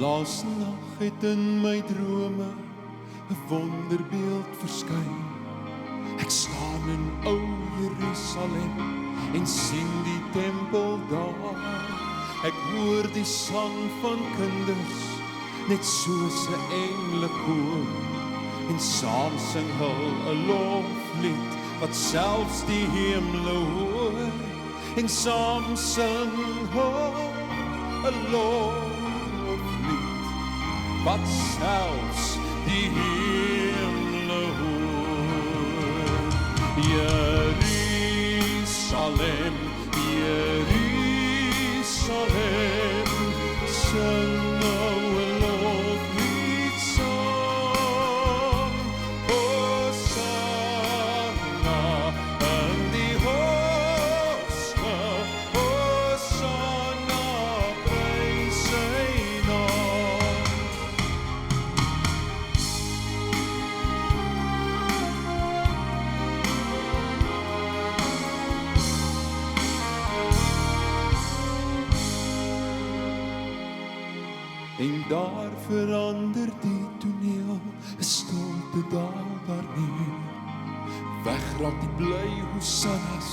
Laas nag het in my drome 'n wonderbeeld verskyn. Ek staan in ou Jerusalem en sien die tempel daar. Ek hoor die sang van kinders, net soos 'n engelekoor. En saam sing hul 'n loflied, wat selfs die hemele hoor. En saam sing hul 'n loflied, wat selfs die hemele hoor. Jerusalem, Jerusalem, sing nou 'n loflied saam. Hosanna in die hoogste, Hosanna, prys sy naam. En daar verander die toneel, 'n stilte daal daar neer. Wegraak die bly hosannas,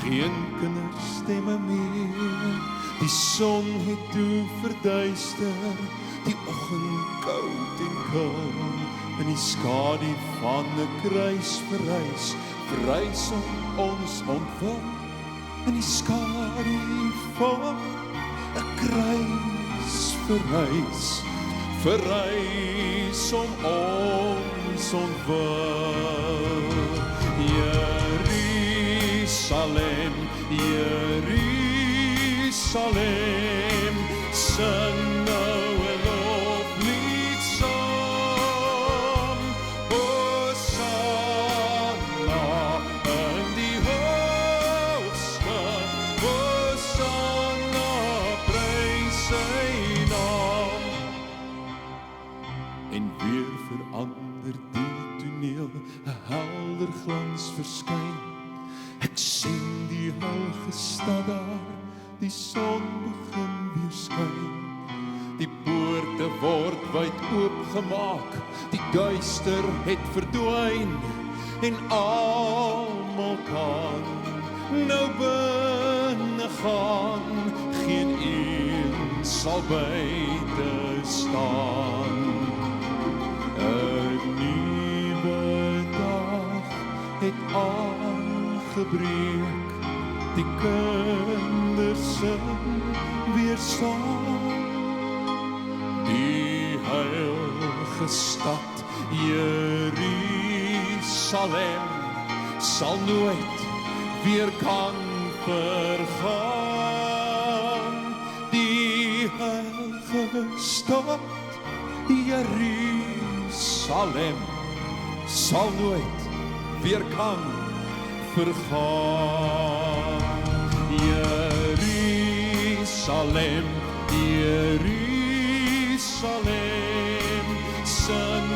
geen kinderstemme meer. Die son het toe verduister, die oggend koud en kil. In die skadu van 'n kruis verrys ons ontwil. In die skadu van 'n kruis verrys om ons ontwil. Jerusalem, Jerusalem, sing nou 'n loflied saam. Hosanna in die hoogste, Hosanna, prys sy naam. En weer verander die toneel, 'n helder glans verskyn. Ek sien die heilige stad daar, die son begin weer skyn. Die poorte word wyd oopgemaak, die duister het verdwyn. En almal kan nou binne gaan, geen een sal buite staan. 'n nuwe dag het aangebreek, die kinders sing weer saam. Die heilige stad Jerusalem sal nooit weer kan vergaan. Die heilige stad Jerusalem sal nooit weer kan vergaan. Jerusalem, Jerusalem, sing